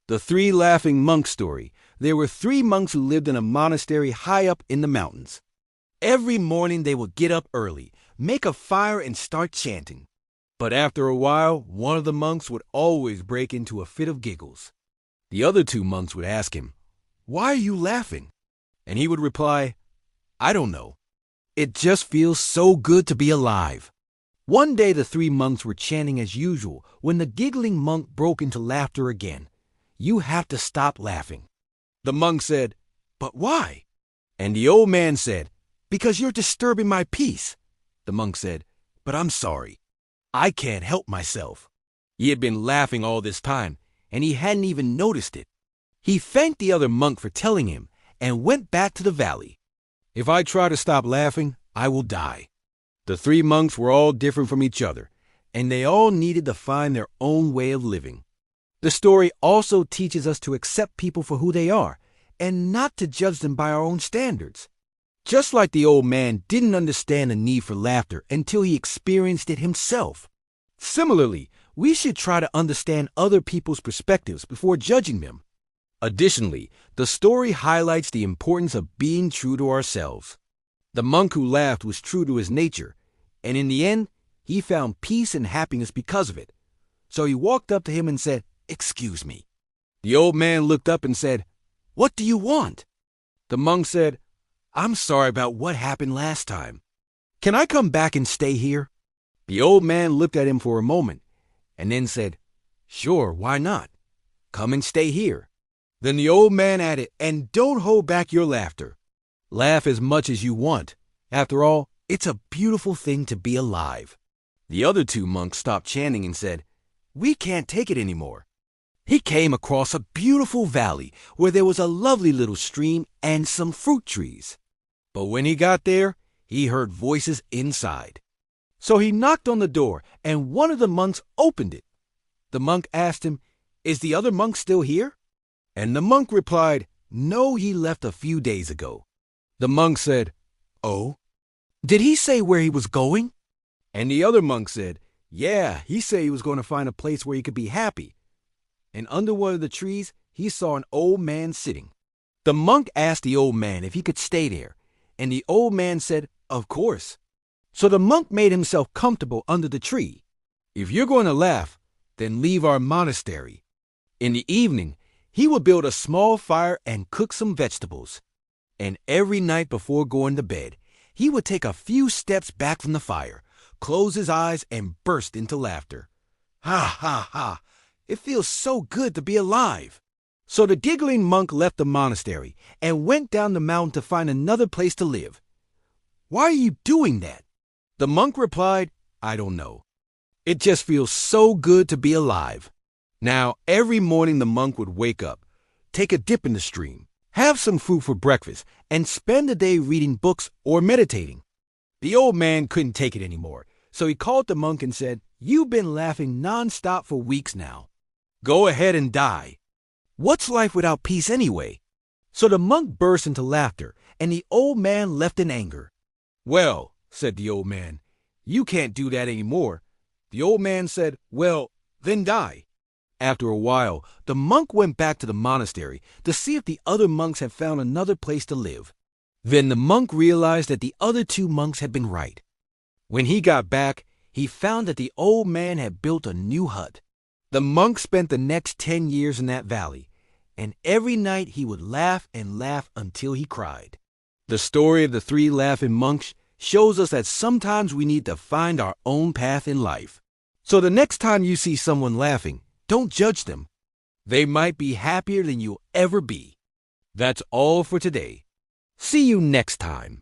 The Three Laughing Monks story. There were three monks who lived in a monastery high up in the mountains. Every morning they would get up early, make a fire, and start chanting. But after a while, one of the monks would always break into a fit of giggles. The other two monks would ask him, "Why are you laughing?" And he would reply, "I don't know. It just feels so good to be alive." One day the three monks were chanting as usual when the giggling monk broke into laughter again. "You have to stop laughing." The monk said, "But why?" And the old man said, "Because you're disturbing my peace." The monk said, "But I'm sorry. I can't help myself." He had been laughing all this time, and he hadn't even noticed it. He thanked the other monk for telling him and went back to the valley. "If I try to stop laughing, I will die." The three monks were all different from each other, and they all needed to find their own way of living. The story also teaches us to accept people for who they are and not to judge them by our own standards. Just like the old man didn't understand the need for laughter until he experienced it himself. Similarly, we should try to understand other people's perspectives before judging them. Additionally, the story highlights the importance of being true to ourselves. The monk who laughed was true to his nature, and in the end, he found peace and happiness because of it. So he walked up to him and said, "Excuse me." The old man looked up and said, "What do you want?" The monk said, "I'm sorry about what happened last time. Can I come back and stay here?" The old man looked at him for a moment and then said, "Sure, why not? Come and stay here." Then the old man added, "And don't hold back your laughter. Laugh as much as you want. After all, it's a beautiful thing to be alive." The other two monks stopped chanting and said, "We can't take it anymore." He came across a beautiful valley where there was a lovely little stream and some fruit trees. But when he got there, he heard voices inside. So he knocked on the door, and one of the monks opened it. The monk asked him, "Is the other monk still here?" And the monk replied, "No, he left a few days ago." The monk said, "Oh? Did he say where he was going?" And the other monk said, "Yeah, he said he was going to find a place where he could be happy." And under one of the trees, he saw an old man sitting. The monk asked the old man if he could stay there, and the old man said, "Of course." So the monk made himself comfortable under the tree. "If you're going to laugh, then leave our monastery." In the evening, he would build a small fire and cook some vegetables. And every night before going to bed, he would take a few steps back from the fire, close his eyes, and burst into laughter. "Ha, ha, ha! It feels so good to be alive." So the giggling monk left the monastery and went down the mountain to find another place to live. "Why are you doing that?" The monk replied, "I don't know. It just feels so good to be alive." Now, every morning the monk would wake up, take a dip in the stream, have some fruit for breakfast, and spend the day reading books or meditating. The old man couldn't take it anymore, so he called the monk and said, "You've been laughing nonstop for weeks now. Go ahead and die. What's life without peace anyway?" So the monk burst into laughter, and the old man left in anger. "Well," said the old man, "you can't do that anymore." The old man said, "Well, then die." After a while, the monk went back to the monastery to see if the other monks had found another place to live. Then the monk realized that the other two monks had been right. When he got back, he found that the old man had built a new hut. The monk spent the next 10 years in that valley, and every night he would laugh and laugh until he cried. The story of the three laughing monks shows us that sometimes we need to find our own path in life. So the next time you see someone laughing, don't judge them. They might be happier than you'll ever be. That's all for today. See you next time.